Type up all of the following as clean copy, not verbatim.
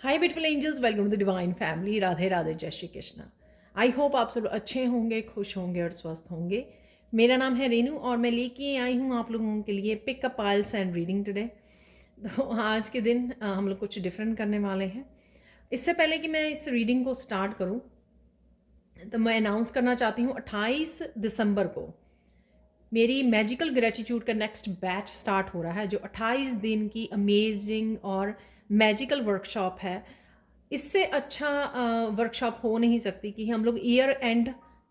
Hi beautiful angels, welcome to the divine family. Radhe Radhe, जय Shri Krishna. I hope आप सब अच्छे होंगे, खुश होंगे और स्वस्थ होंगे। मेरा नाम है रेनू और मैं लेके आई हूँ आप लोगों के लिए pick up piles and reading today. तो आज के दिन हम लोग कुछ डिफरेंट करने वाले हैं। इससे पहले कि मैं इस रीडिंग को स्टार्ट करूँ तो मैं अनाउंस करना चाहती हूँ 28 दिसंबर को मेरी मैजिकल ग्रेटिट्यूड का नेक्स्ट बैच स्टार्ट हो रहा है, जो 28 दिन की अमेजिंग और मैजिकल वर्कशॉप है। इससे अच्छा वर्कशॉप हो नहीं सकती कि हम लोग ईयर एंड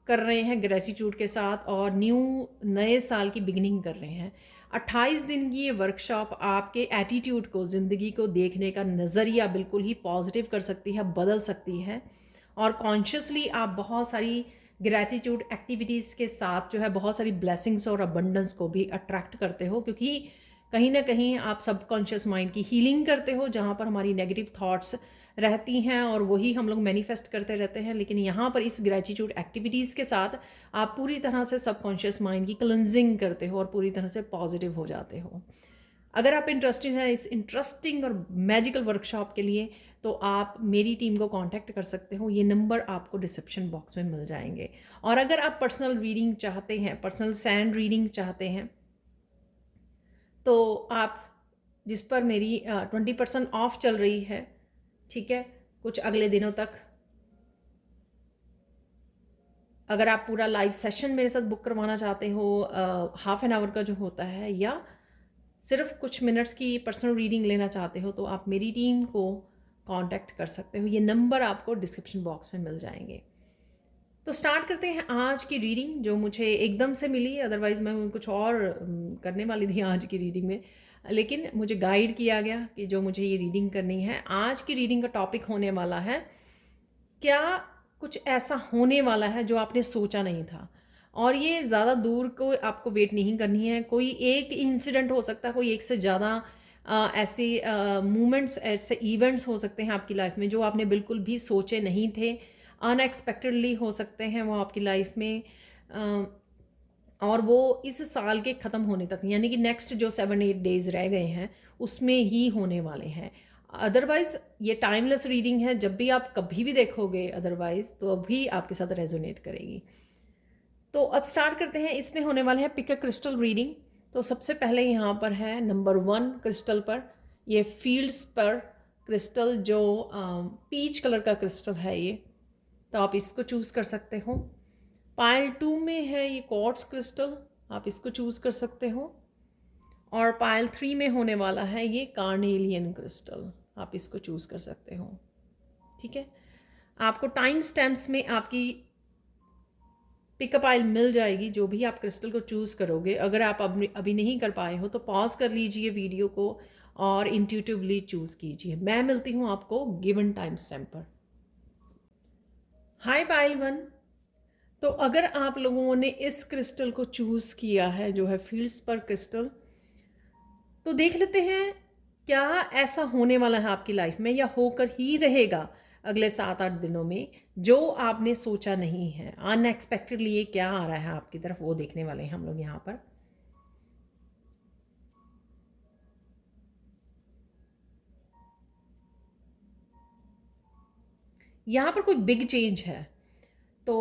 कर रहे हैं ग्रेटिट्यूड के साथ और नए साल की बिगिनिंग कर रहे हैं। 28 दिन की ये वर्कशॉप आपके एटीट्यूड को, ज़िंदगी को देखने का नज़रिया बिल्कुल ही पॉजिटिव कर सकती है, बदल सकती है। और कॉन्शियसली आप बहुत सारी ग्रैटिट्यूड एक्टिविटीज़ के साथ जो है बहुत सारी ब्लेसिंग्स और अबंडेंस को भी अट्रैक्ट करते हो, क्योंकि कहीं ना कहीं आप सबकॉन्शियस माइंड की हीलिंग करते हो, जहाँ पर हमारी नेगेटिव थॉट्स रहती हैं और वही हम लोग मैनिफेस्ट करते रहते हैं। लेकिन यहाँ पर इस ग्रेटिट्यूड एक्टिविटीज़ के साथ आप पूरी तरह से सबकॉन्शियस माइंड की क्लिनजिंग करते हो और पूरी तरह से पॉजिटिव हो जाते हो। अगर आप इंटरेस्टेड हैं इस इंटरेस्टिंग और मैजिकल वर्कशॉप के लिए तो आप मेरी टीम को कांटेक्ट कर सकते हो। ये नंबर आपको डिस्क्रिप्शन बॉक्स में मिल जाएंगे। और अगर आप पर्सनल रीडिंग चाहते हैं, पर्सनल सैंड रीडिंग चाहते हैं, तो आप जिस पर मेरी 20% ऑफ चल रही है, ठीक है, कुछ अगले दिनों तक। अगर आप पूरा लाइव सेशन मेरे साथ बुक करवाना चाहते हो, हाफ एन आवर का जो होता है, या सिर्फ कुछ मिनट्स की पर्सनल रीडिंग लेना चाहते हो, तो आप मेरी टीम को कांटेक्ट कर सकते हो। ये नंबर आपको डिस्क्रिप्शन बॉक्स में मिल जाएंगे। तो स्टार्ट करते हैं आज की रीडिंग, जो मुझे एकदम से मिली। अदरवाइज़ मैं कुछ और करने वाली थी आज की रीडिंग में, लेकिन मुझे गाइड किया गया कि जो मुझे ये रीडिंग करनी है। आज की रीडिंग का टॉपिक होने वाला है, क्या कुछ ऐसा होने वाला है जो आपने सोचा नहीं था। और ये ज़्यादा दूर को आपको वेट नहीं करनी है। कोई एक इंसिडेंट हो सकता है, कोई एक से ज़्यादा ऐसे मोमेंट्स, ऐसे इवेंट्स हो सकते हैं आपकी लाइफ में जो आपने बिल्कुल भी सोचे नहीं थे। अनएक्सपेक्टेडली हो सकते हैं वो आपकी लाइफ में, और वो इस साल के ख़त्म होने तक, यानी कि नेक्स्ट जो 7-8 डेज़ रह गए हैं उसमें ही होने वाले हैं। अदरवाइज़ ये टाइमलेस रीडिंग है, जब भी आप कभी भी देखोगे अदरवाइज़ तो अभी आपके साथ रेजोनेट करेगी। तो अब स्टार्ट करते हैं। इसमें होने वाले हैं पिक अ क्रिस्टल रीडिंग। तो सबसे पहले यहाँ पर है नंबर 1 क्रिस्टल पर, ये फील्ड्स पर क्रिस्टल, जो पीच कलर का क्रिस्टल है ये, तो आप इसको चूज़ कर सकते हो। पाइल 2 में है ये क्वार्ट्ज क्रिस्टल, आप इसको चूज़ कर सकते हो। और पाइल 3 में होने वाला है ये कार्नेलियन क्रिस्टल, आप इसको चूज़ कर सकते हो। ठीक है, आपको टाइम स्टैम्प्स में आपकी पिकअप आइल मिल जाएगी, जो भी आप क्रिस्टल को चूज़ करोगे। अगर आप अभी नहीं कर पाए हो तो पॉज कर लीजिए वीडियो को और इंट्यूटिवली चूज़ कीजिए। मैं मिलती हूँ आपको गिवन टाइम स्टैम्प पर। हाय पाइल 1, तो अगर आप लोगों ने इस क्रिस्टल को चूज़ किया है जो है फील्ड्स पर क्रिस्टल, तो देख लेते हैं क्या ऐसा होने वाला है आपकी लाइफ में, या होकर ही रहेगा अगले 7-8 दिनों में, जो आपने सोचा नहीं है। अनएक्सपेक्टेडली ये क्या आ रहा है आपकी तरफ, वो देखने वाले हैं हम लोग यहाँ पर। यहाँ पर कोई बिग चेंज है, तो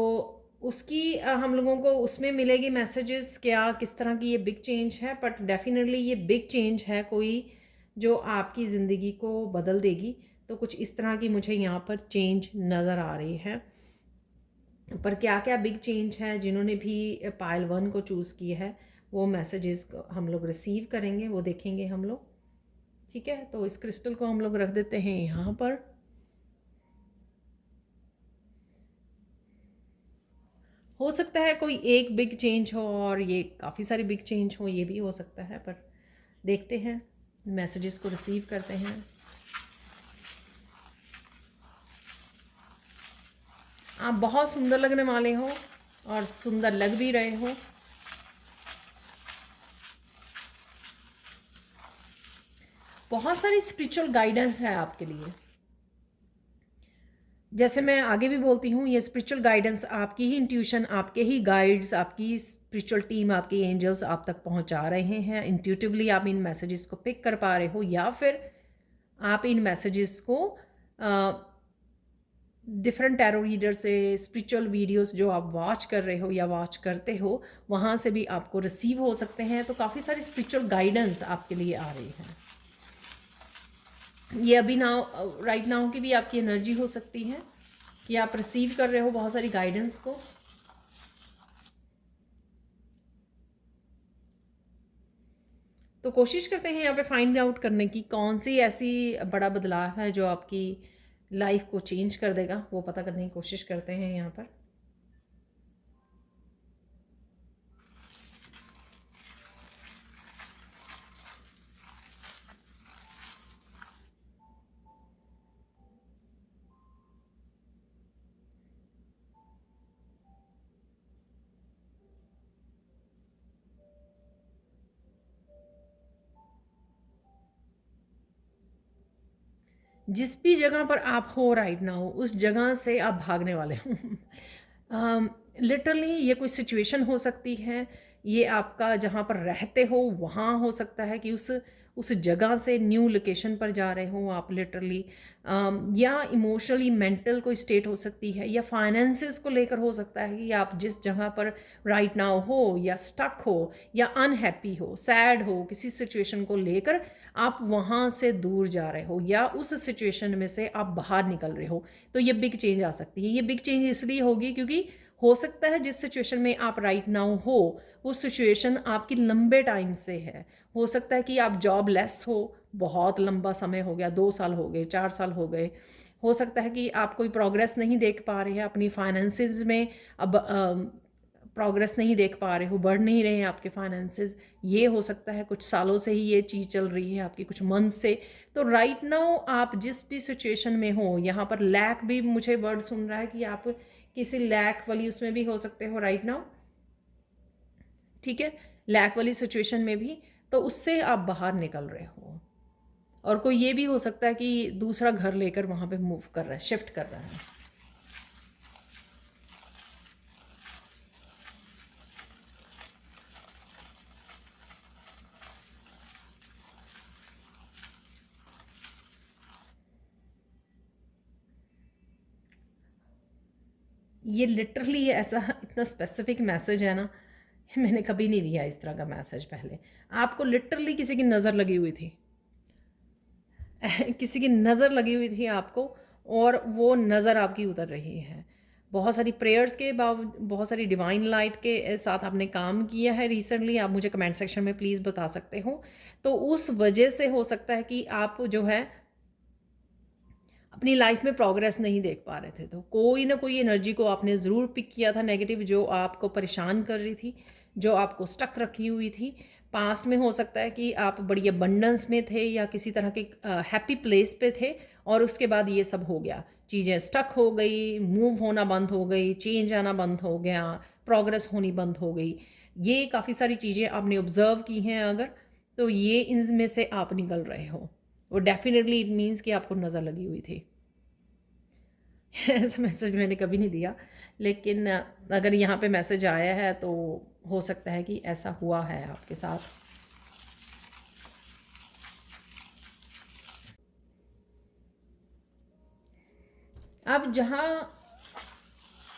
उसकी हम लोगों को उसमें मिलेगी मैसेजेस, क्या किस तरह की ये बिग चेंज है। बट डेफिनेटली ये बिग चेंज है कोई, जो आपकी ज़िंदगी को बदल देगी। तो कुछ इस तरह की मुझे यहाँ पर चेंज नज़र आ रही है। पर क्या क्या बिग चेंज है, जिन्होंने भी पाइल 1 को चूज़ किया है वो मैसेजेस हम लोग रिसीव करेंगे, वो देखेंगे हम लोग। ठीक है, तो इस क्रिस्टल को हम लोग रख देते हैं यहाँ पर। हो सकता है कोई एक बिग चेंज हो और ये काफ़ी सारी बिग चेंज हो, ये भी हो सकता है। पर देखते हैं, मैसेजेस को रिसीव करते हैं। आप बहुत सुंदर लगने वाले हो और सुंदर लग भी रहे हो। बहुत सारी स्पिरिचुअल गाइडेंस है आपके लिए। जैसे मैं आगे भी बोलती हूँ, ये स्पिरिचुअल गाइडेंस आपकी ही इंट्यूशन, आपके ही गाइड्स, आपकी स्पिरिचुअल टीम, आपके एंजल्स आप तक पहुँचा रहे हैं। इंट्यूटिवली आप इन मैसेजेस को पिक कर पा रहे हो, या फिर आप इन मैसेजेस को डिफरेंट टैरो रीडर से, स्पिरिचुअल वीडियोस जो आप वॉच कर रहे हो या वॉच करते हो, वहाँ से भी आपको रिसीव हो सकते हैं। तो काफ़ी सारी स्पिरिचुअल गाइडेंस आपके लिए आ रही है। ये अभी नाउ, राइट नाउ की भी आपकी एनर्जी हो सकती है कि आप रिसीव कर रहे हो बहुत सारी गाइडेंस को। तो कोशिश करते हैं यहाँ पे फाइंड आउट करने की कौन सी ऐसी बड़ा बदलाव है जो आपकी लाइफ को चेंज कर देगा, वो पता करने की कोशिश करते हैं यहाँ पर। जिस भी जगह पर आप हो राइट नाउ, उस जगह से आप भागने वाले हो। लिटरली ये कोई सिचुएशन हो सकती है, ये आपका जहाँ पर रहते हो वहाँ हो सकता है कि उस जगह से न्यू लोकेशन पर जा रहे हो आप लिटरली, या इमोशनली मेंटल कोई स्टेट हो सकती है, या फाइनेंसेस को लेकर हो सकता है कि आप जिस जगह पर राइट नाउ हो या स्टक हो या अनहैप्पी हो, सैड हो, किसी सिचुएशन को लेकर आप वहाँ से दूर जा रहे हो या उस सिचुएशन में से आप बाहर निकल रहे हो। तो ये बिग चेंज आ सकती है। ये बिग चेंज इसलिए होगी क्योंकि हो सकता है जिस सिचुएशन में आप राइट नाउ हो वो सिचुएशन आपकी लंबे टाइम से है। हो सकता है कि आप जॉब लेस हो, बहुत लंबा समय हो गया, 2 साल हो गए, 4 साल हो गए। हो सकता है कि आप कोई प्रोग्रेस नहीं देख पा रहे हैं अपनी फाइनेंसेस में, अब प्रोग्रेस नहीं देख पा रहे हो, बढ़ नहीं रहे हैं आपके फाइनेंसेस। ये हो सकता है कुछ सालों से ही ये चीज़ चल रही है आपकी, कुछ मंथ से। तो राइट नाउ आप जिस भी सिचुएशन में हो, यहाँ पर लैक भी मुझे वर्ड सुन रहा है कि आप किसी लैक वाली उसमें भी हो सकते हो राइट नाउ, ठीक है, लैक वाली सिचुएशन में भी। तो उससे आप बाहर निकल रहे हो। और कोई ये भी हो सकता है कि दूसरा घर लेकर वहाँ पे मूव कर रहा है, शिफ्ट कर रहा है। ये लिटरली ऐसा इतना स्पेसिफिक मैसेज है ना, मैंने कभी नहीं दिया इस तरह का मैसेज पहले। आपको लिटरली किसी की नज़र लगी हुई थी किसी की नज़र लगी हुई थी आपको, और वो नज़र आपकी उतर रही है। बहुत सारी प्रेयर्स के बावजूद, बहुत सारी डिवाइन लाइट के साथ आपने काम किया है रिसेंटली, आप मुझे कमेंट सेक्शन में प्लीज़ बता सकते हो। तो उस वजह से हो सकता है कि आप जो है अपनी लाइफ में प्रोग्रेस नहीं देख पा रहे थे। तो कोई ना कोई एनर्जी को आपने ज़रूर पिक किया था नेगेटिव, जो आपको परेशान कर रही थी, जो आपको स्टक रखी हुई थी। पास्ट में हो सकता है कि आप बड़ी अबंडेंस में थे या किसी तरह के हैप्पी प्लेस पे थे, और उसके बाद ये सब हो गया, चीज़ें स्टक हो गई, मूव होना बंद हो गई, चेंज आना बंद हो गया, प्रोग्रेस होनी बंद हो गई। ये काफ़ी सारी चीज़ें आपने ऑब्ज़र्व की हैं अगर, तो ये इनमें से आप निकल रहे हो। वो डेफिनेटली इट मीन्स कि आपको नज़र लगी हुई थी। ऐसा मैसेज मैंने कभी नहीं दिया, लेकिन अगर यहाँ पे मैसेज आया है तो हो सकता है कि ऐसा हुआ है आपके साथ। अब जहाँ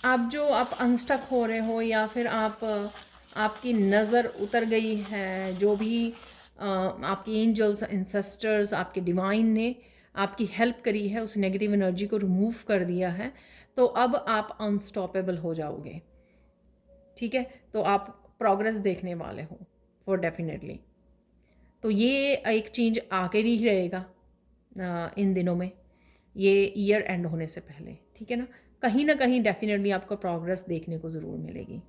आप अनस्टक हो रहे हो, या फिर आपकी नज़र उतर गई है, जो भी आपकी एंजल्स, एंसेस्टर्स, आपके डिवाइन ने आपकी हेल्प करी है, उस नेगेटिव एनर्जी को रिमूव कर दिया है, तो अब आप अनस्टॉपेबल हो जाओगे, ठीक है। तो आप प्रोग्रेस देखने वाले हो फॉर डेफिनेटली। तो ये एक चेंज आके ही रहेगा इन दिनों में, ये ईयर एंड होने से पहले, ठीक है ना कहीं डेफिनेटली आपको प्रोग्रेस देखने को ज़रूर मिलेगी।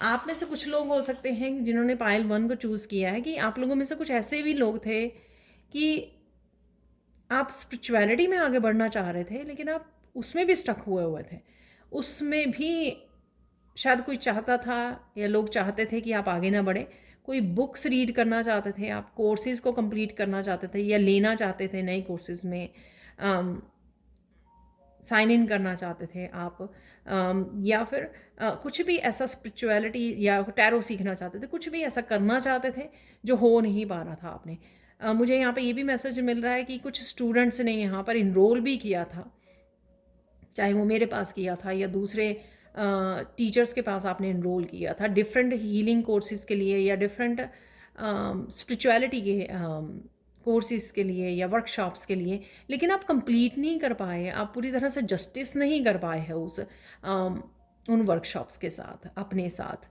आप में से कुछ लोग हो सकते हैं जिन्होंने पायल 1 को चूज़ किया है, कि आप लोगों में से कुछ ऐसे भी लोग थे कि आप स्पिरिचुअलिटी में आगे बढ़ना चाह रहे थे, लेकिन आप उसमें भी स्टक हुए हुए थे। उसमें भी शायद कोई चाहता था, या लोग चाहते थे कि आप आगे ना बढ़े। कोई बुक्स रीड करना चाहते थे, आप कोर्सेज़ को कंप्लीट करना चाहते थे, या लेना चाहते थे नए कोर्सेज़ में, साइन इन करना चाहते थे आप, या फिर कुछ भी ऐसा स्पिरिचुअलिटी या टैरो सीखना चाहते थे, कुछ भी ऐसा करना चाहते थे जो हो नहीं पा रहा था आपने। मुझे यहाँ पे ये भी मैसेज मिल रहा है कि कुछ स्टूडेंट्स ने यहाँ पर इनरोल भी किया था, चाहे वो मेरे पास किया था या दूसरे टीचर्स के पास आपने इनरोल किया था डिफरेंट हीलिंग कोर्सेज़ के लिए या डिफरेंट स्पिरिचुअलिटी के कोर्सेज़ के लिए या वर्कशॉप्स के लिए, लेकिन आप कंप्लीट नहीं कर पाए, आप पूरी तरह से जस्टिस नहीं कर पाए हैं उन वर्कशॉप्स के साथ अपने साथ,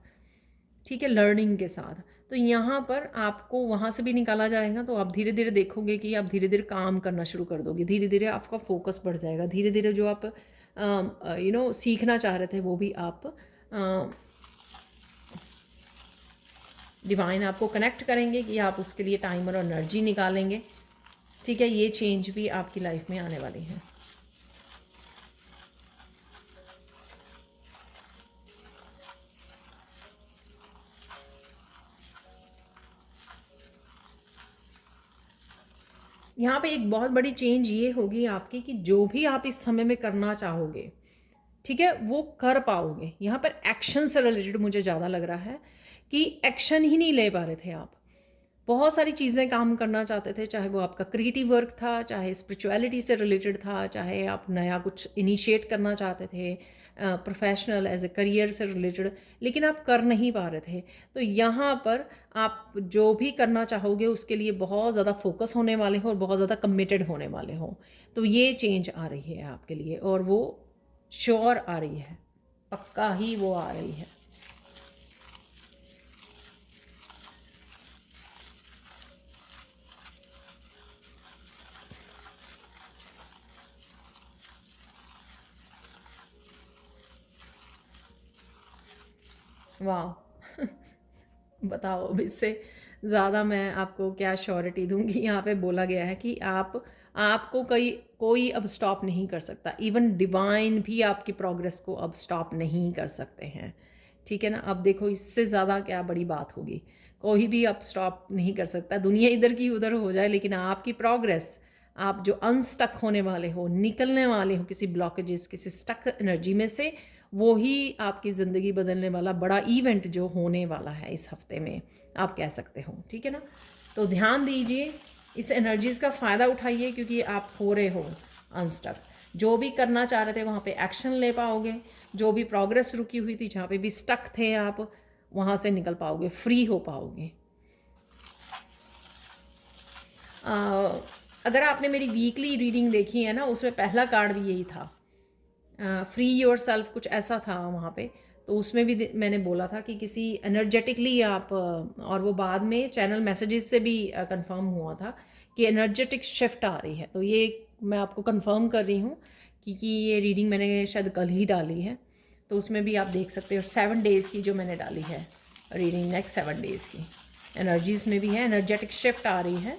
ठीक है, लर्निंग के साथ। तो यहाँ पर आपको वहाँ से भी निकाला जाएगा, तो आप धीरे धीरे देखोगे कि आप धीरे धीरे काम करना शुरू कर दोगे, धीरे धीरे आपका फोकस बढ़ जाएगा, धीरे धीरे जो आप सीखना चाह रहे थे वो भी आप डिवाइन आपको कनेक्ट करेंगे कि आप उसके लिए टाइम और एनर्जी निकालेंगे, ठीक है। ये चेंज भी आपकी लाइफ में आने वाली है। यहाँ पे एक बहुत बड़ी चेंज ये होगी आपकी कि जो भी आप इस समय में करना चाहोगे, ठीक है, वो कर पाओगे। यहाँ पर एक्शन से रिलेटेड मुझे ज़्यादा लग रहा है कि एक्शन ही नहीं ले पा रहे थे आप। बहुत सारी चीज़ें काम करना चाहते थे, चाहे वो आपका क्रिएटिव वर्क था, चाहे स्पिरिचुअलिटी से रिलेटेड था, चाहे आप नया कुछ इनिशिएट करना चाहते थे प्रोफेशनल एज ए करियर से रिलेटेड, लेकिन आप कर नहीं पा रहे थे। तो यहाँ पर आप जो भी करना चाहोगे उसके लिए बहुत ज़्यादा फोकस होने वाले हो और बहुत ज़्यादा कमिटेड होने वाले हो। तो ये चेंज आ रही है आपके लिए और वो श्योर आ रही है, पक्का ही वो आ रही है। वाह बताओ अब इससे ज़्यादा मैं आपको क्या श्योरिटी दूंगी। यहाँ पे बोला गया है कि आपको कोई अब स्टॉप नहीं कर सकता, इवन डिवाइन भी आपकी प्रोग्रेस को अब स्टॉप नहीं कर सकते हैं, ठीक है ना। अब देखो इससे ज़्यादा क्या बड़ी बात होगी, कोई भी अब स्टॉप नहीं कर सकता, दुनिया इधर की उधर हो जाए, लेकिन आपकी प्रोग्रेस, आप जो अनस्टक होने वाले हो, निकलने वाले हो किसी ब्लॉकेजेस, किसी स्टक एनर्जी में से, वो ही आपकी ज़िंदगी बदलने वाला बड़ा इवेंट जो होने वाला है इस हफ्ते में, आप कह सकते हो, ठीक है ना। तो ध्यान दीजिए, इस एनर्जीज़ का फ़ायदा उठाइए, क्योंकि आप हो रहे हो अनस्टक। जो भी करना चाह रहे थे वहाँ पे एक्शन ले पाओगे, जो भी प्रोग्रेस रुकी हुई थी, जहाँ पे भी स्टक थे आप, वहाँ से निकल पाओगे, फ्री हो पाओगे। अगर आपने मेरी वीकली रीडिंग देखी है ना, उसमें पहला कार्ड भी यही था, फ्री योर सेल्फ, कुछ ऐसा था वहाँ पे। तो उसमें भी मैंने बोला था कि किसी एनर्जेटिकली आप और वो बाद में चैनल मैसेजेस से भी कंफर्म हुआ था कि एनर्जेटिक शिफ्ट आ रही है। तो ये मैं आपको कंफर्म कर रही हूँ क्योंकि ये रीडिंग मैंने शायद कल ही डाली है, तो उसमें भी आप देख सकते हो 7 डेज़ की जो मैंने डाली है रीडिंग, नेक्स्ट 7 डेज़ की एनर्जीज़ में भी है, एनर्जेटिक शिफ्ट आ रही है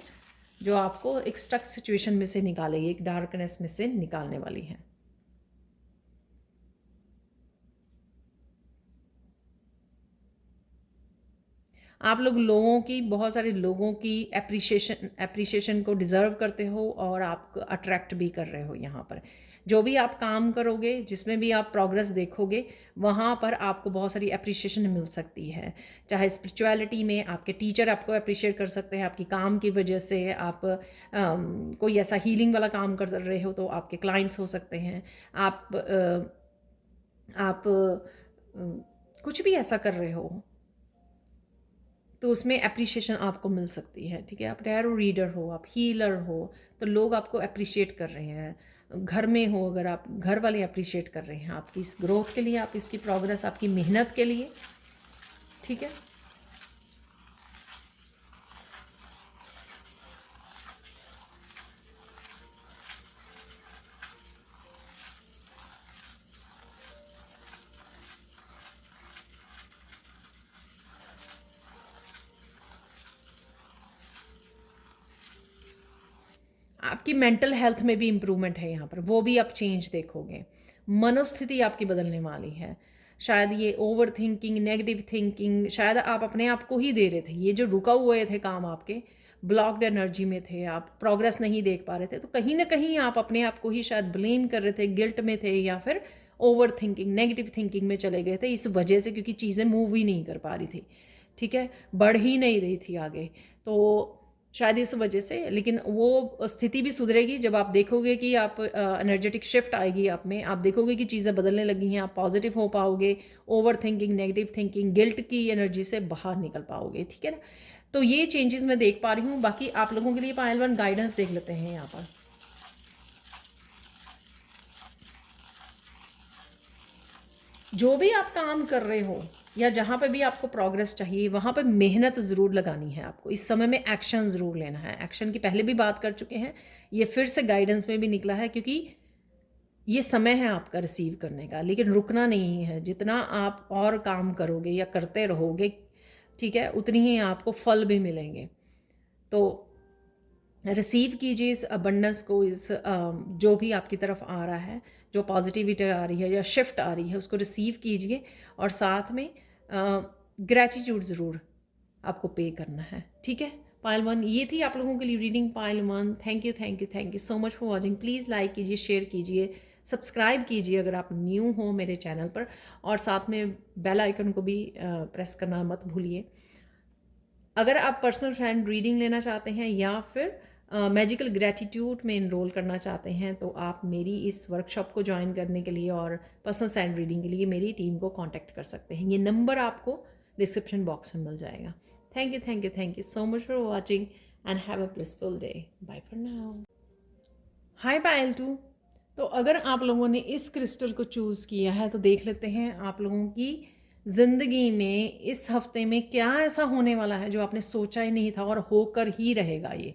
जो आपको एक स्टक सिचुएशन में से निकालेगी, एक डार्कनेस में से निकालने वाली है। आप लोग लोगों की, बहुत सारे लोगों की एप्रिसिएशन को डिज़र्व करते हो और आप अट्रैक्ट भी कर रहे हो। यहाँ पर जो भी आप काम करोगे, जिसमें भी आप प्रोग्रेस देखोगे, वहाँ पर आपको बहुत सारी एप्रिसिएशन मिल सकती है। चाहे स्पिरिचुअलिटी में आपके टीचर आपको अप्रिशिएट कर सकते हैं, आपकी काम की वजह से आप कोई ऐसा हीलिंग वाला काम कर रहे हो तो आपके क्लाइंट्स हो सकते हैं, आप कुछ भी ऐसा कर रहे हो तो उसमें एप्रिशिएशन आपको मिल सकती है, ठीक है। आप टैरो रीडर हो, आप हीलर हो, तो लोग आपको अप्रिशिएट कर रहे हैं। घर में हो, अगर आप घर वाले अप्रिशिएट कर रहे हैं आपकी इस ग्रोथ के लिए, आप इसकी प्रोग्रेस, आपकी मेहनत के लिए, ठीक है। आपकी मेंटल हेल्थ में भी इम्प्रूवमेंट है यहाँ पर, वो भी आप चेंज देखोगे। मनोस्थिति आपकी बदलने वाली है, शायद ये ओवर थिंकिंग, नेगेटिव थिंकिंग, शायद आप अपने आप को ही दे रहे थे। ये जो रुका हुए थे काम आपके, ब्लॉक्ड एनर्जी में थे, आप प्रोग्रेस नहीं देख पा रहे थे, तो कहीं ना कहीं आप अपने आप को ही शायद ब्लेम कर रहे थे, गिल्ट में थे, या फिर ओवर थिंकिंग, नेगेटिव थिंकिंग में चले गए थे इस वजह से, क्योंकि चीज़ें मूव ही नहीं कर पा रही थी, ठीक है, बढ़ ही नहीं रही थी आगे। तो शायद इस वजह से, लेकिन वो स्थिति भी सुधरेगी जब आप देखोगे कि आप एनर्जेटिक शिफ्ट आएगी आप में, आप देखोगे कि चीज़ें बदलने लगी हैं, आप पॉजिटिव हो पाओगे, over thinking, negative thinking, guilt की एनर्जी से बाहर निकल पाओगे, ठीक है ना। तो ये चेंजेस मैं देख पा रही हूँ। बाकी आप लोगों के लिए पायल वन गाइडेंस देख लेते हैं यहाँ पर। जो भी आप काम कर रहे हो या जहाँ पे भी आपको प्रोग्रेस चाहिए, वहाँ पे मेहनत ज़रूर लगानी है आपको। इस समय में एक्शन ज़रूर लेना है। एक्शन की पहले भी बात कर चुके हैं, ये फिर से गाइडेंस में भी निकला है, क्योंकि ये समय है आपका रिसीव करने का, लेकिन रुकना नहीं है। जितना आप और काम करोगे या करते रहोगे, ठीक है, उतनी ही आपको फल भी मिलेंगे। तो रिसीव कीजिए इस अबंडेंस को, इस जो भी आपकी तरफ आ रहा है, जो पॉजिटिविटी आ रही है या शिफ्ट आ रही है, उसको रिसीव कीजिए, और साथ में ग्रैटिट्यूड ज़रूर आपको पे करना है, ठीक है। पायल वन, ये थी आप लोगों के लिए reading Payal one. Thank you, thank you, thank you so much for watching. Please like कीजिए, शेयर कीजिए, सब्सक्राइब कीजिए अगर आप न्यू हो मेरे चैनल पर, और साथ में बेल आइकन को भी प्रेस करना मत भूलिए। अगर आप पर्सनल फ्रेंड रीडिंग लेना चाहते हैं या फिर मैजिकल ग्रैटिट्यूड में इनरोल करना चाहते हैं, तो आप मेरी इस वर्कशॉप को ज्वाइन करने के लिए और पर्सनल फ्रेंड रीडिंग के लिए मेरी टीम को कांटेक्ट कर सकते हैं। ये नंबर आपको डिस्क्रिप्शन बॉक्स में मिल जाएगा। Thank you, thank you, thank you so much for watching and have a blissful day. Bye for now. Hi Payal too. तो अगर आप लोगों ने इस क्रिस्टल को चूज़ किया है, तो देख लेते हैं आप लोगों की ज़िंदगी में इस हफ्ते में क्या ऐसा होने वाला है जो आपने सोचा ही नहीं था और होकर ही रहेगा ये।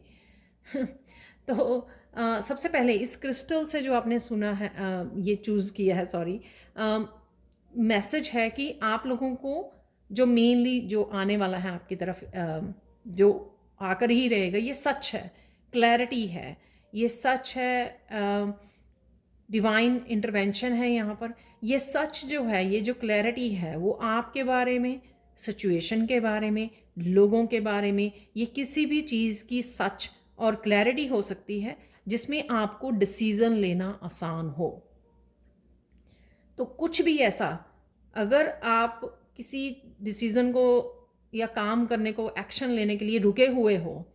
तो सबसे पहले इस क्रिस्टल से जो आपने सुना है, ये चूज़ किया है, सॉरी, मैसेज है कि आप लोगों को जो मेनली जो आने वाला है आपकी तरफ, जो आकर ही रहेगा, ये सच है, क्लैरिटी है, ये सच है, डिवाइन इंटरवेंशन है यहाँ पर। ये सच जो है, ये जो क्लैरिटी है, वो आपके बारे में, सिचुएशन के बारे में, लोगों के बारे में, ये किसी भी चीज़ की सच और क्लैरिटी हो सकती है जिसमें आपको डिसीज़न लेना आसान हो। तो कुछ भी ऐसा, अगर आप किसी डिसीज़न को या काम करने को, एक्शन लेने के लिए रुके हुए हो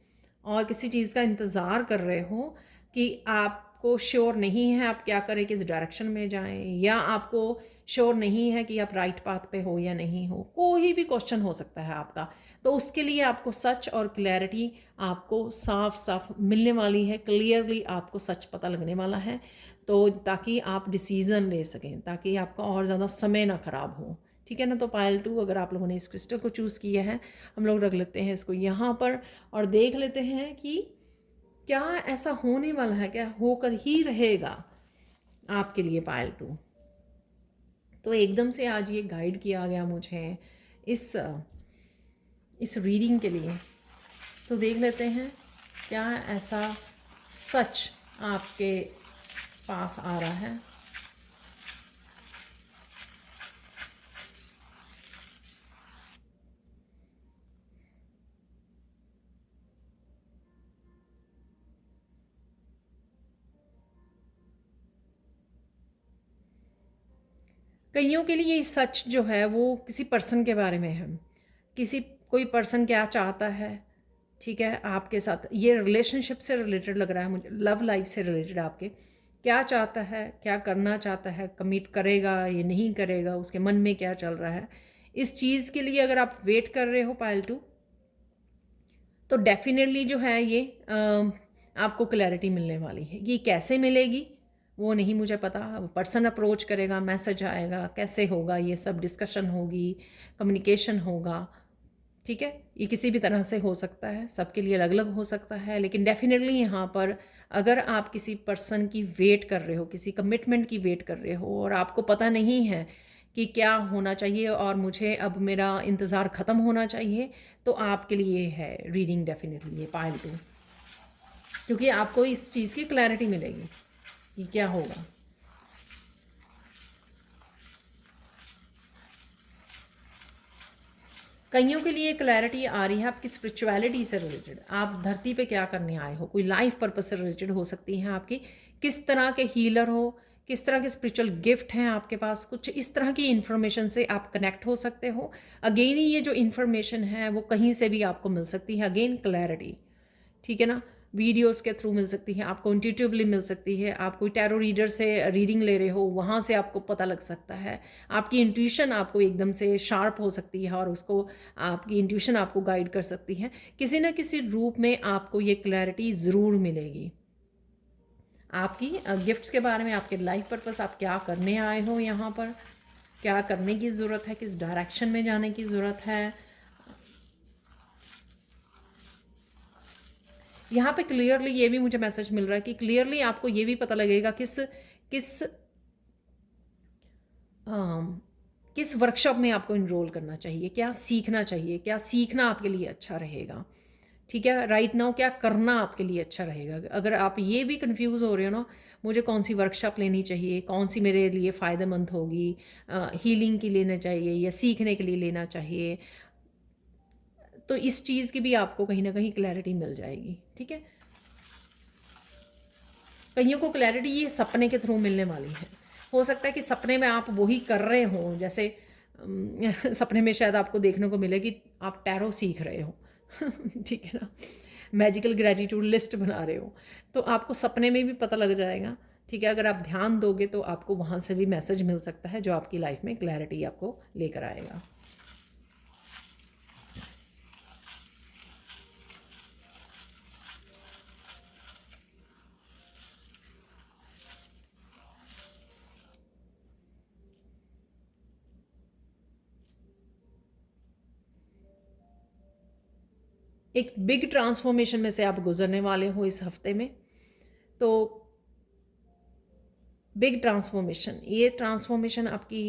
और किसी चीज़ का इंतज़ार कर रहे हो कि आपको श्योर नहीं है आप क्या करें, किस डायरेक्शन में जाएं, या आपको श्योर नहीं है कि आप राइट पाथ पे हो या नहीं हो, कोई भी क्वेश्चन हो सकता है आपका, तो उसके लिए आपको सच और क्लैरिटी आपको साफ साफ मिलने वाली है। क्लियरली आपको सच पता लगने वाला है, तो ताकि आप डिसीज़न ले सकें, ताकि आपका और ज़्यादा समय ना ख़राब हो, ठीक है ना। तो पायल टू, अगर आप लोगों ने इस क्रिस्टल को चूज़ किया है, हम लोग रख लेते हैं इसको यहाँ पर और देख लेते हैं कि क्या ऐसा होने वाला है, क्या होकर ही रहेगा आपके लिए पायल टू। तो एकदम से आज ये गाइड किया गया मुझे इस रीडिंग के लिए। तो देख लेते हैं क्या ऐसा सच आपके पास आ रहा है। कईयों के लिए ये सच जो है वो किसी पर्सन के बारे में है, कोई पर्सन क्या चाहता है, ठीक है, आपके साथ। ये रिलेशनशिप से रिलेटेड लग रहा है मुझे, लव लाइफ से रिलेटेड। आपके क्या चाहता है, क्या करना चाहता है, कमिट करेगा ये नहीं करेगा, उसके मन में क्या चल रहा है, इस चीज़ के लिए अगर आप वेट कर रहे हो पायल टू, तो डेफिनेटली जो है ये आपको क्लैरिटी मिलने वाली है। ये कैसे मिलेगी वो नहीं मुझे पता, पर्सन अप्रोच करेगा, मैसेज आएगा, कैसे होगा, ये सब डिस्कशन होगी, कम्युनिकेशन होगा, ठीक है। ये किसी भी तरह से हो सकता है, सबके लिए अलग अलग हो सकता है, लेकिन डेफिनेटली यहाँ पर अगर आप किसी पर्सन की वेट कर रहे हो, किसी कमिटमेंट की वेट कर रहे हो, और आपको पता नहीं है कि क्या होना चाहिए और मुझे अब मेरा इंतज़ार ख़त्म होना चाहिए, तो आपके लिए है रीडिंग डेफिनेटली ये पायल टू, क्योंकि आपको इस चीज़ की क्लैरिटी मिलेगी कि क्या होगा। कईयों के लिए क्लैरिटी आ रही है आपकी स्पिरिचुअलिटी से रिलेटेड, आप धरती पे क्या करने आए हो, कोई लाइफ पर्पस से रिलेटेड हो सकती है आपकी, किस तरह के हीलर हो, किस तरह के स्पिरिचुअल गिफ्ट हैं आपके पास, कुछ इस तरह की इन्फॉर्मेशन से आप कनेक्ट हो सकते हो। अगेन ये जो इन्फॉर्मेशन है वो कहीं से भी आपको मिल सकती है, अगेन क्लैरिटी, ठीक है ना। वीडियोस के थ्रू मिल सकती है आपको, इंट्यूटिवली मिल सकती है, आप कोई टैरो रीडर से रीडिंग ले रहे हो वहाँ से आपको पता लग सकता है, आपकी इंट्यूशन आपको एकदम से शार्प हो सकती है और उसको आपकी इंट्यूशन आपको गाइड कर सकती है। किसी ना किसी रूप में आपको ये क्लैरिटी ज़रूर मिलेगी आपकी गिफ्ट्स के बारे में, आपके लाइफ पर्पस, आप क्या करने आए हो यहाँ पर, क्या करने की ज़रूरत है, किस डायरेक्शन में जाने की ज़रूरत है। यहाँ पे क्लियरली ये भी मुझे मैसेज मिल रहा है कि क्लियरली आपको ये भी पता लगेगा किस किस अम, किस वर्कशॉप में आपको इनरोल करना चाहिए, क्या सीखना चाहिए, क्या सीखना आपके लिए अच्छा रहेगा, ठीक है। राइट नाउ क्या करना आपके लिए अच्छा रहेगा। अगर आप ये भी कंफ्यूज हो रहे हो ना, मुझे कौन सी वर्कशॉप लेनी चाहिए, कौन सी मेरे लिए फ़ायदेमंद होगी, हीलिंग की लेना चाहिए या सीखने के लिए लेना चाहिए, तो इस चीज़ की भी आपको कहीं ना कहीं क्लैरिटी मिल जाएगी, ठीक है। कईयों को क्लैरिटी ये सपने के थ्रू मिलने वाली है। हो सकता है कि सपने में आप वही कर रहे हों, जैसे सपने में शायद आपको देखने को मिले कि आप टैरो सीख रहे हो ठीक है ना, मैजिकल ग्रेटिट्यूड लिस्ट बना रहे हो, तो आपको सपने में भी पता लग जाएगा, ठीक है। अगर आप ध्यान दोगे तो आपको वहाँ से भी मैसेज मिल सकता है जो आपकी लाइफ में क्लैरिटी आपको लेकर आएगा। एक बिग ट्रांसफॉर्मेशन में से आप गुजरने वाले हो इस हफ्ते में, तो बिग ट्रांसफॉर्मेशन, ये ट्रांसफॉर्मेशन आपकी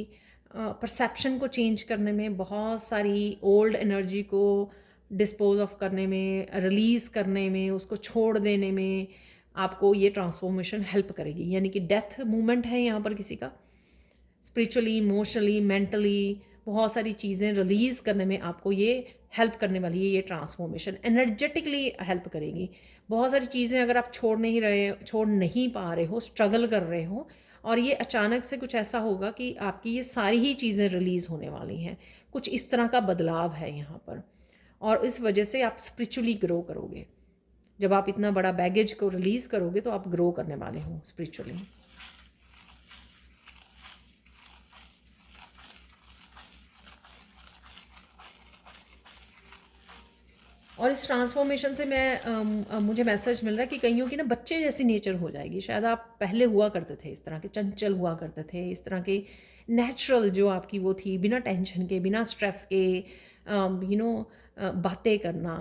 परसेप्शन को चेंज करने में, बहुत सारी ओल्ड एनर्जी को डिस्पोज ऑफ करने में, रिलीज़ करने में, उसको छोड़ देने में आपको ये ट्रांसफॉर्मेशन हेल्प करेगी। यानी कि डेथ मूवमेंट है यहाँ पर किसी का, स्पिरिचुअली, इमोशनली, मेंटली बहुत सारी चीज़ें रिलीज़ करने में आपको ये हेल्प करने वाली है। ये ट्रांसफॉर्मेशन एनर्जेटिकली हेल्प करेगी। बहुत सारी चीज़ें अगर आप छोड़ नहीं पा रहे हो, स्ट्रगल कर रहे हो, और ये अचानक से कुछ ऐसा होगा कि आपकी ये सारी ही चीज़ें रिलीज़ होने वाली हैं। कुछ इस तरह का बदलाव है यहाँ पर, और इस वजह से आप स्पिरिचुअली ग्रो करोगे। जब आप इतना बड़ा बैगेज को रिलीज़ करोगे तो आप ग्रो करने वाले हो स्पिरिचुअली। और इस ट्रांसफॉर्मेशन से मुझे मैसेज मिल रहा है कि कईयों की ना बच्चे जैसी नेचर हो जाएगी। शायद आप पहले हुआ करते थे इस तरह के, चंचल हुआ करते थे, इस तरह के नेचुरल जो आपकी वो थी, बिना टेंशन के, बिना स्ट्रेस के, बातें करना,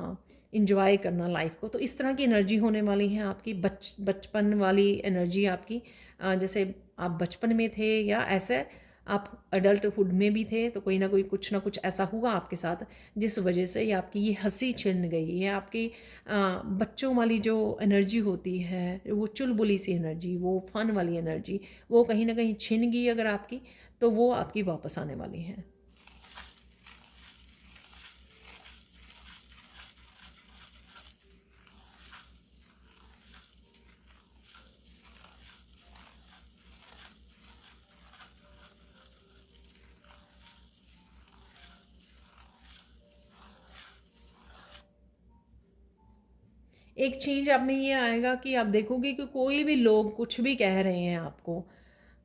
इंजॉय करना लाइफ को। तो इस तरह की एनर्जी होने वाली है आपकी, बचपन वाली एनर्जी आपकी, जैसे आप बचपन में थे या ऐसे आप अडल्टहुड में भी थे, तो कोई ना कुछ ऐसा हुआ आपके साथ जिस वजह से ये आपकी ये हंसी छिन गई। ये आपकी बच्चों वाली जो एनर्जी होती है, वो चुलबुली सी एनर्जी, वो फन वाली एनर्जी, वो कहीं ना कहीं छिन गई अगर आपकी, तो वो आपकी वापस आने वाली है। एक चेंज आप में ये आएगा कि आप देखोगे कि कोई भी लोग कुछ भी कह रहे हैं आपको,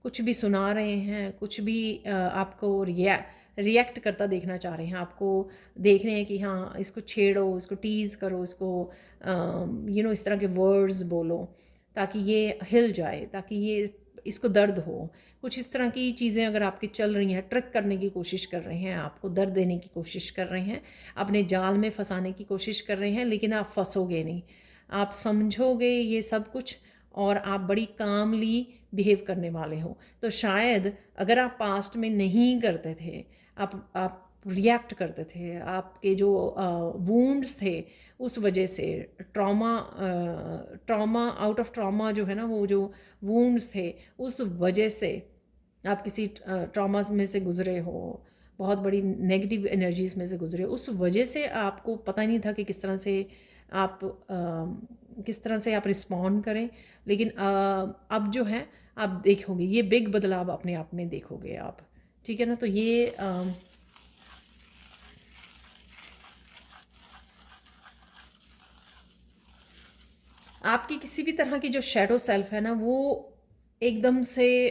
कुछ भी सुना रहे हैं, कुछ भी आपको रिएक्ट करता देखना चाह रहे हैं, आपको देख रहे हैं कि हाँ इसको छेड़ो, इसको टीज़ करो, इसको इस तरह के वर्ड्स बोलो ताकि ये हिल जाए, ताकि ये इसको दर्द हो। कुछ इस तरह की चीज़ें अगर आपकी चल रही हैं, ट्रिक करने की कोशिश कर रहे हैं, आपको दर्द देने की कोशिश कर रहे हैं, अपने जाल में फंसाने की कोशिश कर रहे हैं, लेकिन आप फंसोगे नहीं, आप समझोगे ये सब कुछ, और आप बड़ी कामली बिहेव करने वाले हो। तो शायद अगर आप पास्ट में नहीं करते थे, आप रिएक्ट करते थे, आपके जो वूंड्स थे उस वजह से, ट्रॉमा आउट ऑफ ट्रॉमा जो है ना, वो जो वूंड्स थे उस वजह से आप किसी ट्रॉमा में से गुजरे हो, बहुत बड़ी नेगेटिव एनर्जीज़ में से गुजरे, उस वजह से आपको पता नहीं था कि आप किस तरह से आप रिस्पॉन्ड करें। लेकिन अब जो है आप देखोगे ये बिग बदलाव अपने आप में देखोगे आप, ठीक है ना। तो ये आपकी किसी भी तरह की जो शैडो सेल्फ है ना, वो एकदम से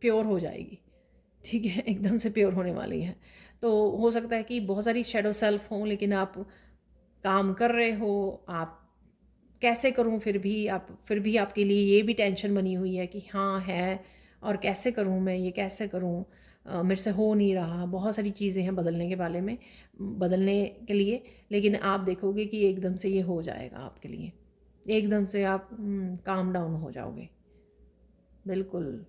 प्योर हो जाएगी, ठीक है, एकदम से प्योर होने वाली है। तो हो सकता है कि बहुत सारी शैडो सेल्फ हों, लेकिन आप काम कर रहे हो, आप कैसे करूं, फिर भी आपके लिए ये भी टेंशन बनी हुई है कि हाँ है, और कैसे करूं मैं, ये कैसे करूं, मेरे से हो नहीं रहा। बहुत सारी चीज़ें हैं बदलने के बारे में, बदलने के लिए, लेकिन आप देखोगे कि एकदम से ये हो जाएगा आपके लिए, एकदम से आप काम डाउन हो जाओगे, बिल्कुल।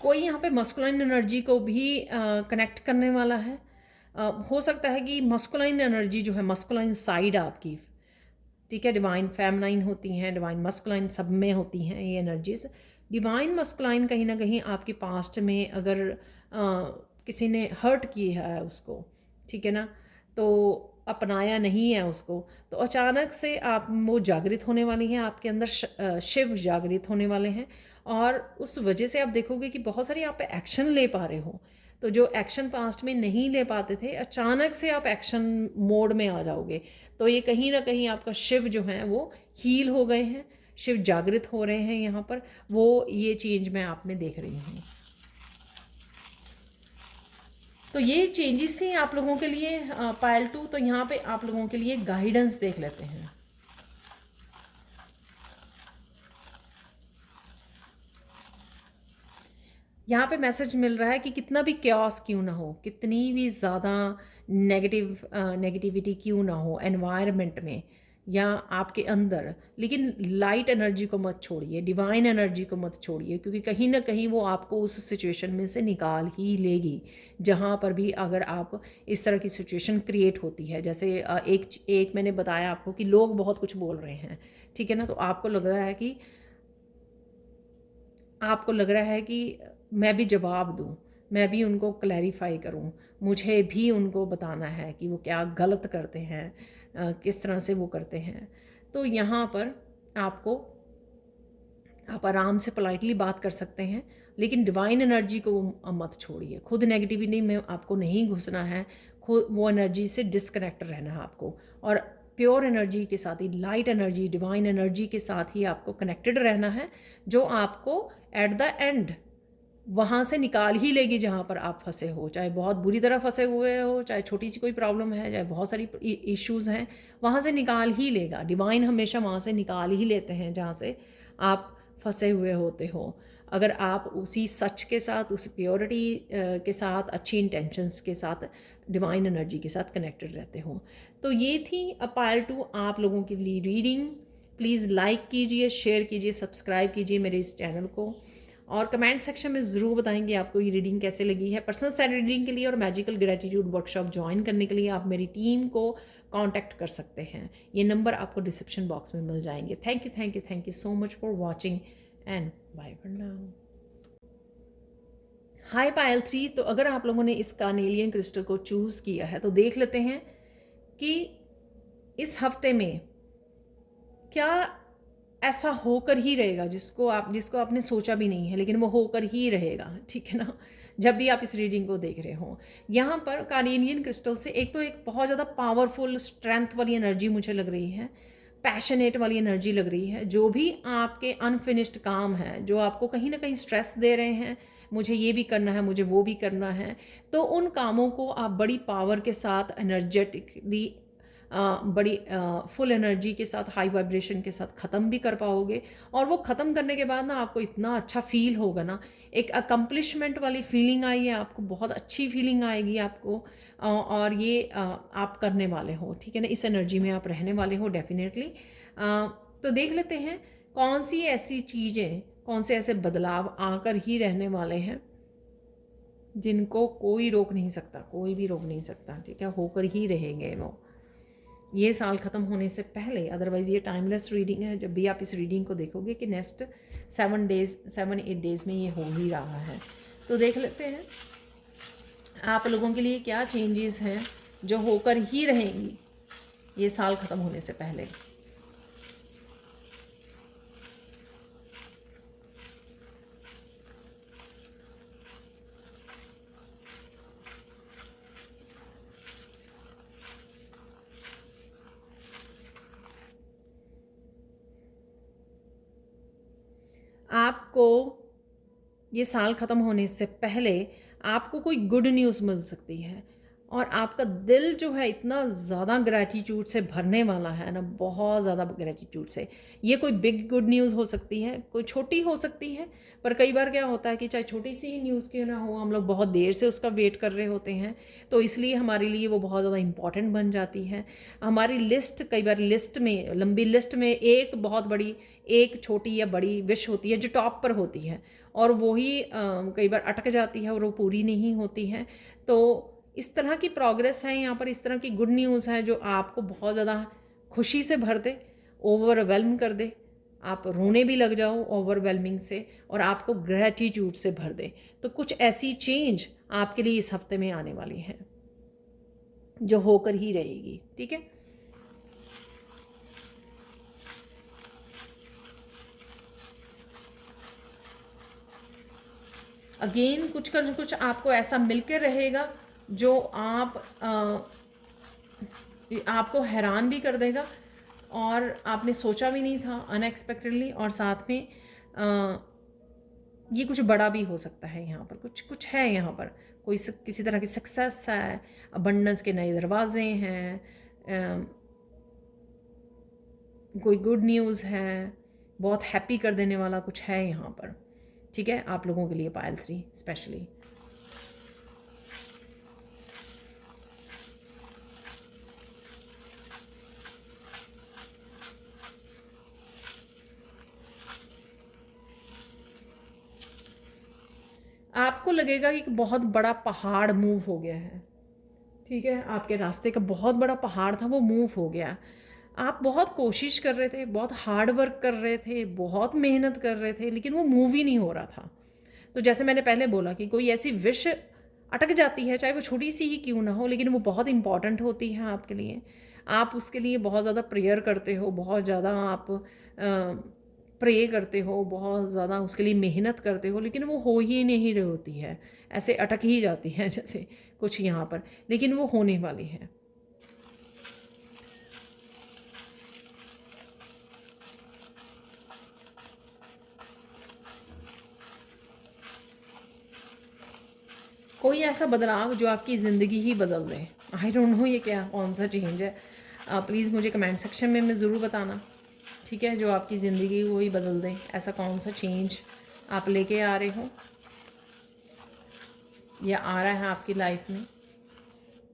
कोई यहाँ पे मस्कुलाइन एनर्जी को भी कनेक्ट करने वाला है। हो सकता है कि मस्कुलाइन एनर्जी जो है, मस्कुलाइन साइड आपकी, ठीक है, डिवाइन फेमनाइन होती हैं, डिवाइन मस्कुलाइन सब में होती हैं ये एनर्जीज। डिवाइन मस्कुलाइन कहीं ना कहीं आपके पास्ट में अगर किसी ने हर्ट किया है उसको, ठीक है ना, तो अपनाया नहीं है उसको, तो अचानक से आप वो जागृत होने वाली हैं, आपके अंदर शिव जागृत होने वाले हैं। और उस वजह से आप देखोगे कि बहुत सारी आप पे एक्शन ले पा रहे हो। तो जो एक्शन पास्ट में नहीं ले पाते थे, अचानक से आप एक्शन मोड में आ जाओगे। तो ये कहीं ना कहीं आपका शिव जो है वो हील हो गए हैं, शिव जागृत हो रहे हैं यहाँ पर, वो ये चेंज मैं आप में देख रही हूँ। तो ये चेंजेस थी आप लोगों के लिए पायल 2। तो यहाँ पे आप लोगों के लिए गाइडेंस देख लेते हैं। यहाँ पे मैसेज मिल रहा है कि कितना भी क्योस क्यों ना हो, कितनी भी ज़्यादा नेगेटिविटी क्यों ना हो एनवायरनमेंट में या आपके अंदर, लेकिन लाइट एनर्जी को मत छोड़िए, डिवाइन एनर्जी को मत छोड़िए, क्योंकि कहीं ना कहीं वो आपको उस सिचुएशन में से निकाल ही लेगी। जहाँ पर भी अगर आप इस तरह की सिचुएशन क्रिएट होती है, जैसे एक मैंने बताया आपको कि लोग बहुत कुछ बोल रहे हैं, ठीक है ना, तो आपको लग रहा है कि मैं भी जवाब दूं, मैं भी उनको क्लैरिफाई करूं, मुझे भी उनको बताना है कि वो क्या गलत करते हैं, किस तरह से वो करते हैं। तो यहाँ पर आप आराम से पोलाइटली बात कर सकते हैं, लेकिन डिवाइन एनर्जी को मत छोड़िए। खुद नेगेटिविटी में आपको नहीं घुसना है, खुद वो एनर्जी से डिस्कनेक्ट रहना है आपको, और प्योर एनर्जी के साथ ही, लाइट एनर्जी, डिवाइन एनर्जी के साथ ही आपको कनेक्टेड रहना है, जो आपको एट द एंड वहाँ से निकाल ही लेगी जहाँ पर आप फंसे हो। चाहे बहुत बुरी तरह फंसे हुए हो, चाहे छोटी सी कोई प्रॉब्लम है, चाहे बहुत सारी इश्यूज़ हैं, वहाँ से निकाल ही लेगा। डिवाइन हमेशा वहाँ से निकाल ही लेते हैं जहाँ से आप फंसे हुए होते हो, अगर आप उसी सच के साथ, उस प्योरिटी के साथ, अच्छी इंटेंशंस के साथ, डिवाइन एनर्जी के साथ कनेक्टेड रहते हो। तो ये थी पायल 2 आप लोगों के लिए रीडिंग। प्लीज़ लाइक कीजिए, शेयर कीजिए, सब्सक्राइब कीजिए मेरे इस चैनल को, और कमेंट सेक्शन में ज़रूर बताएंगे आपको ये रीडिंग कैसे लगी है। पर्सनल साइड रीडिंग के लिए और मैजिकल ग्रेटिट्यूड वर्कशॉप ज्वाइन करने के लिए आप मेरी टीम को कांटेक्ट कर सकते हैं। ये नंबर आपको डिस्क्रिप्शन बॉक्स में मिल जाएंगे। Thank you so much for watching and bye for now. Hi Payal 3। तो अगर आप लोगों ने इस कार्नेलियन क्रिस्टल को चूज़ किया है तो देख लेते हैं कि इस हफ्ते में क्या ऐसा होकर ही रहेगा जिसको आपने सोचा भी नहीं है, लेकिन वो होकर ही रहेगा, ठीक है ना, जब भी आप इस रीडिंग को देख रहे हो। यहाँ पर कार्नेलियन क्रिस्टल से एक बहुत ज़्यादा पावरफुल स्ट्रेंथ वाली एनर्जी मुझे लग रही है, पैशनेट वाली एनर्जी लग रही है। जो भी आपके अनफिनिश्ड काम है, जो आपको कहीं ना कहीं स्ट्रेस दे रहे हैं, मुझे ये भी करना है, मुझे वो भी करना है, तो उन कामों को आप बड़ी पावर के साथ, एनर्जेटिकली, बड़ी फुल एनर्जी के साथ, हाई वाइब्रेशन के साथ ख़त्म भी कर पाओगे। और वो ख़त्म करने के बाद ना आपको इतना अच्छा फील होगा ना, एक अकम्पलिशमेंट वाली फीलिंग आई है आपको, बहुत अच्छी फीलिंग आएगी आपको। और ये आप करने वाले हो, ठीक है ना, इस एनर्जी में आप रहने वाले हो डेफिनेटली। तो देख लेते हैं कौन सी ऐसी चीज़ें, कौन से ऐसे बदलाव आकर ही रहने वाले हैं जिनको कोई रोक नहीं सकता, कोई भी रोक नहीं सकता, ठीक है, होकर ही रहेंगे वो ये साल ख़त्म होने से पहले। अदरवाइज़ ये टाइमलेस रीडिंग है, जब भी आप इस रीडिंग को देखोगे कि नेक्स्ट 7-8 डेज़ में ये हो ही रहा है। तो देख लेते हैं आप लोगों के लिए क्या चेंजेस हैं जो होकर ही रहेंगी ये साल ख़त्म होने से पहले। आपको ये साल ख़त्म होने से पहले आपको कोई गुड न्यूज़ मिल सकती है और आपका दिल जो है इतना ज़्यादा ग्रैटिट्यूड से भरने वाला है ना, बहुत ज़्यादा ग्रैटिट्यूड से। ये कोई बिग गुड न्यूज़ हो सकती है, कोई छोटी हो सकती है, पर कई बार क्या होता है कि चाहे छोटी सी ही न्यूज़ क्यों ना हो, हम लोग बहुत देर से उसका वेट कर रहे होते हैं, तो इसलिए हमारे लिए वो बहुत ज़्यादा इम्पॉर्टेंट बन जाती है। हमारी लिस्ट, कई बार लिस्ट में, लंबी लिस्ट में एक बहुत बड़ी, एक छोटी या बड़ी विश होती है जो टॉप पर होती है और वही कई बार अटक जाती है और वो पूरी नहीं होती है। तो इस तरह की प्रोग्रेस है यहाँ पर, इस तरह की गुड न्यूज़ है जो आपको बहुत ज़्यादा खुशी से भर दे, ओवरवेलम कर दे, आप रोने भी लग जाओ ओवरवेलमिंग से और आपको ग्रैटिट्यूड से भर दे। तो कुछ ऐसी चेंज आपके लिए इस हफ्ते में आने वाली है जो होकर ही रहेगी, ठीक है। अगेन कुछ आपको ऐसा मिलकर रहेगा जो आपको हैरान भी कर देगा और आपने सोचा भी नहीं था, अनएक्सपेक्टेडली। और साथ में ये कुछ बड़ा भी हो सकता है। यहाँ पर कुछ है, यहाँ पर किसी तरह की सक्सेस है, अबंडेंस के नए दरवाजे हैं, कोई गुड न्यूज़ है, बहुत हैप्पी कर देने वाला कुछ है यहाँ पर, ठीक है, आप लोगों के लिए पायल 3 स्पेशली। आपको लगेगा कि बहुत बड़ा पहाड़ मूव हो गया है, ठीक है, आपके रास्ते का बहुत बड़ा पहाड़ था वो मूव हो गया। आप बहुत कोशिश कर रहे थे, बहुत हार्ड वर्क कर रहे थे, बहुत मेहनत कर रहे थे, लेकिन वो मूव ही नहीं हो रहा था। तो जैसे मैंने पहले बोला कि कोई ऐसी विश अटक जाती है, चाहे वो छोटी सी ही क्यों ना हो, लेकिन वो बहुत इंपॉर्टेंट होती है आपके लिए। आप उसके लिए बहुत ज़्यादा प्रेयर करते हो, बहुत ज़्यादा आप प्रे करते हो, बहुत ज़्यादा उसके लिए मेहनत करते हो, लेकिन वो हो ही नहीं रही होती है, ऐसे अटक ही जाती है जैसे कुछ यहाँ पर, लेकिन वो होने वाली है। कोई ऐसा बदलाव जो आपकी ज़िंदगी ही बदल दे। आई डोंट नो ये क्या, कौन सा चेंज है, प्लीज़ मुझे कमेंट सेक्शन में ज़रूर बताना, ठीक है, जो आपकी ज़िंदगी को ही बदल दें। ऐसा कौन सा चेंज आप लेके आ रहे हो या आ रहा है आपकी लाइफ में,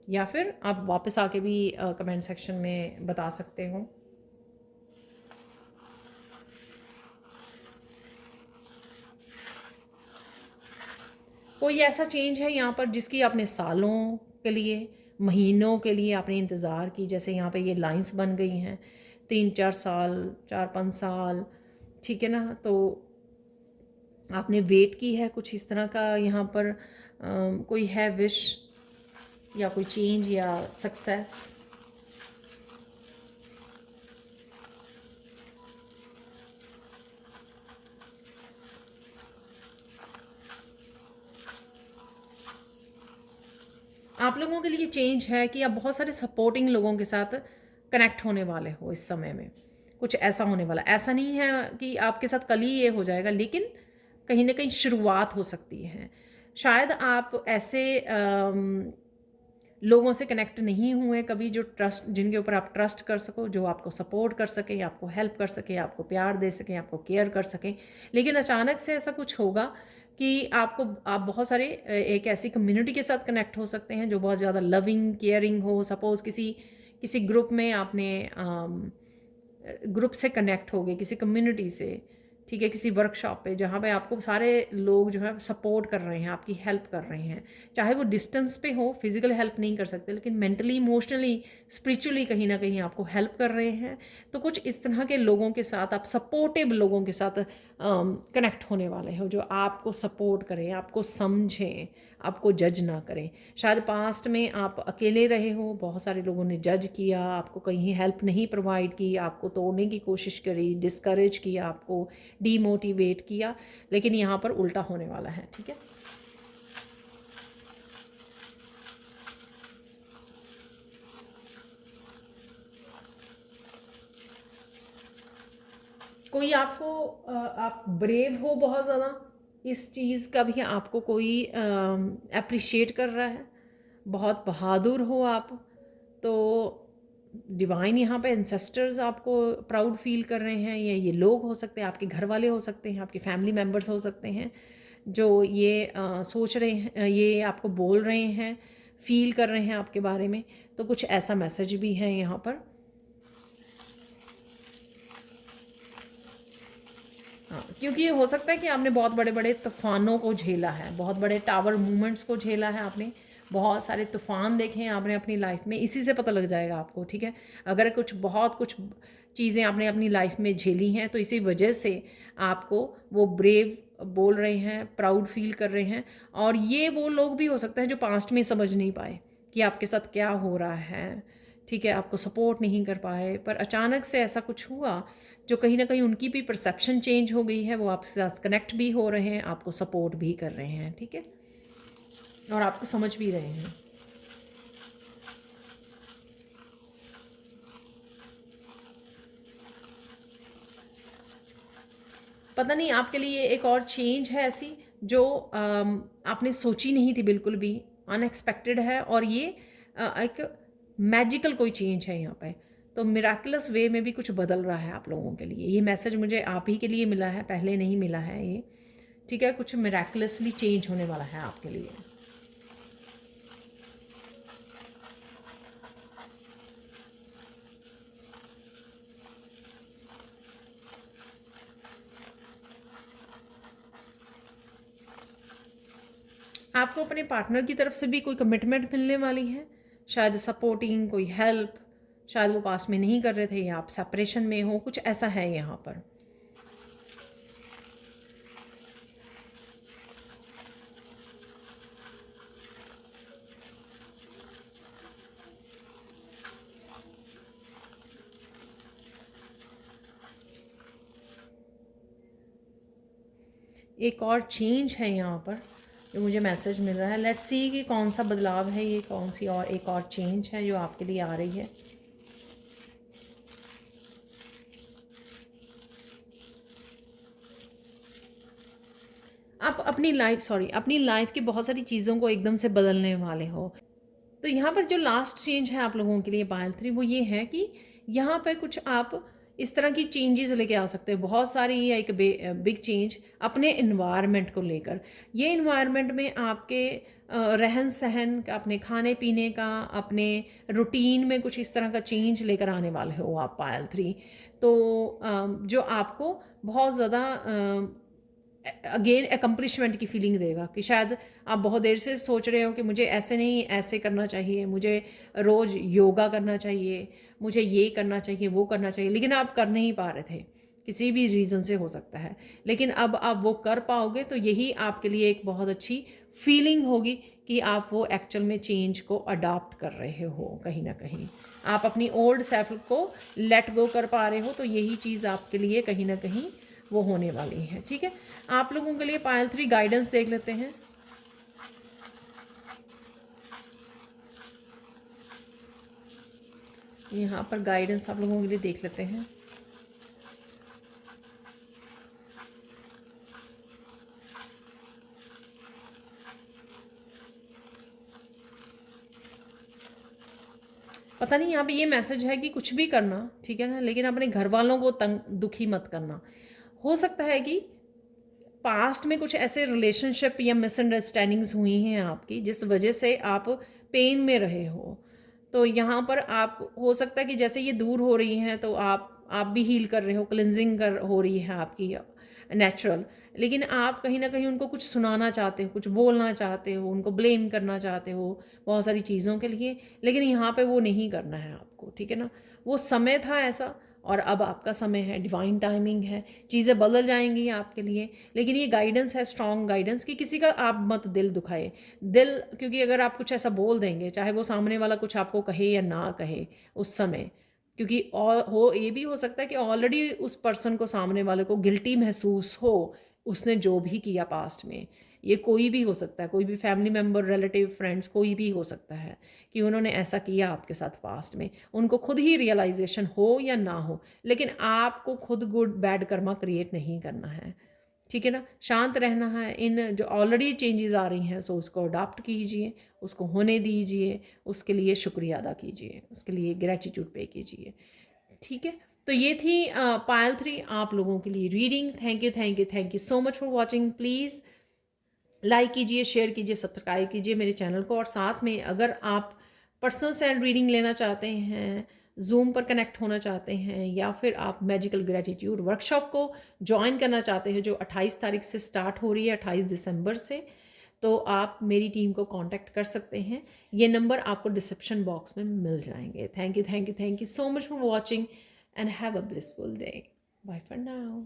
या फिर आप वापस आके भी कमेंट सेक्शन में बता सकते हो। कोई ऐसा चेंज है यहाँ पर जिसकी आपने सालों के लिए, महीनों के लिए आपने इंतज़ार की, जैसे यहाँ पे ये लाइंस बन गई हैं, 3-4 साल, 4-5 साल, ठीक है ना, तो आपने वेट की है कुछ इस तरह का। यहाँ पर कोई है विश या कोई चेंज या सक्सेस। आप लोगों के लिए चेंज है कि आप बहुत सारे सपोर्टिंग लोगों के साथ कनेक्ट होने वाले हो इस समय में। कुछ ऐसा होने वाला, ऐसा नहीं है कि आपके साथ कल ही ये हो जाएगा, लेकिन कहीं ना कहीं शुरुआत हो सकती है। शायद आप ऐसे लोगों से कनेक्ट नहीं हुए कभी जो जिनके ऊपर आप ट्रस्ट कर सको, जो आपको सपोर्ट कर सके, आपको हेल्प कर सके, आपको प्यार दे सकें, आपको केयर कर सकें। लेकिन अचानक से ऐसा कुछ होगा कि आप बहुत सारे एक ऐसी कम्युनिटी के साथ कनेक्ट हो सकते हैं जो बहुत ज़्यादा लविंग केयरिंग हो। सपोज़ किसी ग्रुप में आपने ग्रुप से कनेक्ट हो गए, किसी कम्युनिटी से, ठीक है, किसी वर्कशॉप पे जहाँ पे आपको सारे लोग जो है सपोर्ट कर रहे हैं, आपकी हेल्प कर रहे हैं, चाहे वो डिस्टेंस पे हो, फिजिकल हेल्प नहीं कर सकते लेकिन मेंटली, इमोशनली, स्पिरिचुअली कहीं ना कहीं आपको हेल्प कर रहे हैं, तो कुछ इस तरह के लोगों के साथ आप सपोर्टिव लोगों के साथ कनेक्ट होने वाले हो, जो आपको सपोर्ट करें, आपको समझें, आपको जज ना करें। शायद पास्ट में आप अकेले रहे हो, बहुत सारे लोगों ने जज किया, आपको कहीं हेल्प नहीं प्रोवाइड की, आपको तोड़ने की कोशिश करी, डिस्करेज किया, आपको डीमोटिवेट किया, लेकिन यहाँ पर उल्टा होने वाला है, ठीक है। कोई आपको आप ब्रेव हो बहुत ज़्यादा, इस चीज़ का भी आपको कोई अप्रिशिएट कर रहा है, बहुत बहादुर हो आप, तो डिवाइन यहाँ पे एंसेस्टर्स आपको प्राउड फील कर रहे हैं, या ये लोग हो सकते हैं, आपके घर वाले हो सकते हैं, आपके फैमिली मेम्बर्स हो सकते हैं, जो ये सोच रहे हैं, ये आपको बोल रहे हैं, फील कर रहे हैं आपके बारे में। तो कुछ ऐसा मैसेज भी है यहाँ पर। हाँ, क्योंकि ये हो सकता है कि आपने बहुत बड़े बड़े तूफानों को झेला है, बहुत बड़े टावर मूवमेंट्स को झेला है, आपने बहुत सारे तूफान देखे हैं आपने अपनी लाइफ में, इसी से पता लग जाएगा आपको, ठीक है। अगर बहुत कुछ चीज़ें आपने अपनी लाइफ में झेली हैं तो इसी वजह से आपको वो ब्रेव बोल रहे हैं, प्राउड फील कर रहे हैं। और ये वो लोग भी हो सकते हैं जो पास्ट में समझ नहीं पाए कि आपके साथ क्या हो रहा है, ठीक है, आपको सपोर्ट नहीं कर पाए, पर अचानक से ऐसा कुछ हुआ जो कहीं ना कहीं उनकी भी परसेप्शन चेंज हो गई है, वो आपके साथ कनेक्ट भी हो रहे हैं, आपको सपोर्ट भी कर रहे हैं, ठीक है, और आपको समझ भी रहे हैं। पता नहीं आपके लिए एक और चेंज है ऐसी जो आपने सोची नहीं थी, बिल्कुल भी अनएक्सपेक्टेड है, और ये एक मैजिकल कोई चेंज है यहाँ पे, तो मिराकुलस वे में भी कुछ बदल रहा है आप लोगों के लिए। ये मैसेज मुझे आप ही के लिए मिला है, पहले नहीं मिला है ये, ठीक है। कुछ मिराकुलसली चेंज होने वाला है आपके लिए। आपको अपने पार्टनर की तरफ से भी कोई कमिटमेंट मिलने वाली है, शायद सपोर्टिंग, कोई हेल्प, शायद वो पास में नहीं कर रहे थे या आप सेपरेशन में हो, कुछ ऐसा है यहाँ पर। एक और चेंज है यहाँ पर जो मुझे मैसेज मिल रहा है। लेट्स सी कि कौन सा बदलाव है ये, कौन सी और एक और चेंज है जो आपके लिए आ रही है। आप अपनी लाइफ की बहुत सारी चीज़ों को एकदम से बदलने वाले हो। तो यहाँ पर जो लास्ट चेंज है आप लोगों के लिए पायल 3, वो ये है कि यहाँ पे कुछ आप इस तरह की चेंजेस लेके आ सकते हो, बहुत सारी, या एक बिग चेंज अपने इन्वायरमेंट को लेकर। ये इन्वायरमेंट में आपके रहन सहन का, अपने खाने पीने का, अपने रूटीन में कुछ इस तरह का चेंज लेकर आने वाले हो आप पायल 3। तो जो आपको बहुत ज़्यादा अगेन एकम्प्लिशमेंट की फीलिंग देगा, कि शायद आप बहुत देर से सोच रहे हो कि मुझे ऐसे नहीं ऐसे करना चाहिए, मुझे रोज़ योगा करना चाहिए, मुझे ये करना चाहिए, वो करना चाहिए, लेकिन आप कर नहीं पा रहे थे, किसी भी रीज़न से हो सकता है, लेकिन अब आप वो कर पाओगे तो यही आपके लिए एक बहुत अच्छी फीलिंग होगी कि आप वो एक्चुअल में चेंज को अडॉप्ट कर रहे हो, कहीं ना कहीं आप अपनी ओल्ड सेल्फ को लेट गो कर पा रहे हो, तो यही चीज़ आपके लिए कहीं ना कहीं वो होने वाली है, ठीक है। आप लोगों के लिए पायल 3 गाइडेंस देख लेते हैं। यहाँ पर गाइडेंस आप लोगों के लिए देख लेते हैं। पता नहीं यहाँ पे ये मैसेज है कि कुछ भी करना, ठीक है ना, लेकिन अपने घर वालों को तंग दुखी मत करना। हो सकता है कि पास्ट में कुछ ऐसे रिलेशनशिप या मिसअंडरस्टैंडिंग्स हुई हैं आपकी, जिस वजह से आप पेन में रहे हो, तो यहाँ पर आप हो सकता है कि जैसे ये दूर हो रही हैं तो आप आप भी हील कर रहे हो, क्लिनजिंग कर हो रही है आपकी नेचुरल, लेकिन आप कहीं ना कहीं उनको कुछ सुनाना चाहते हो, कुछ बोलना चाहते हो, उनको ब्लेम करना चाहते हो बहुत सारी चीज़ों के लिए, लेकिन यहाँ पे वो नहीं करना है आपको, ठीक है ना। वो समय था ऐसा और अब आपका समय है, डिवाइन टाइमिंग है, चीज़ें बदल जाएंगी आपके लिए, लेकिन ये गाइडेंस है, स्ट्रॉन्ग गाइडेंस, कि किसी का आप मत दिल दुखाए। दिल, क्योंकि अगर आप कुछ ऐसा बोल देंगे, चाहे वो सामने वाला कुछ आपको कहे या ना कहे उस समय, क्योंकि और हो ये भी हो सकता है कि ऑलरेडी उस पर्सन को, सामने वाले को गिल्टी महसूस हो, उसने जो भी किया पास्ट में। ये कोई भी हो सकता है, कोई भी फैमिली मेम्बर, रिलेटिव, फ्रेंड्स, कोई भी हो सकता है कि उन्होंने ऐसा किया आपके साथ पास्ट में, उनको खुद ही रियलाइजेशन हो या ना हो, लेकिन आपको खुद गुड बैड कर्मा क्रिएट नहीं करना है, ठीक है ना। शांत रहना है, इन जो ऑलरेडी चेंजेस आ रही हैं सो उसको अडॉप्ट कीजिए, उसको होने दीजिए, उसके लिए शुक्रिया अदा कीजिए, उसके लिए ग्रेटिट्यूड पे कीजिए, ठीक है। तो ये थी पायल 3 आप लोगों के लिए reading. Thank you so much for watching. Please like कीजिए, शेयर कीजिए, सब्सक्राइब कीजिए मेरे चैनल को, और साथ में अगर आप पर्सनल सेल रीडिंग लेना चाहते हैं, जूम पर कनेक्ट होना चाहते हैं, या फिर आप मैजिकल ग्रेटिट्यूड वर्कशॉप को ज्वाइन करना चाहते हैं जो 28 तारीख से स्टार्ट हो रही है, 28 दिसंबर से, तो आप मेरी टीम को कांटेक्ट कर सकते हैं। ये नंबर आपको डिस्क्रिप्शन बॉक्स में मिल जाएंगे। Thank you so much for watching and have a blissful day. Bye for now.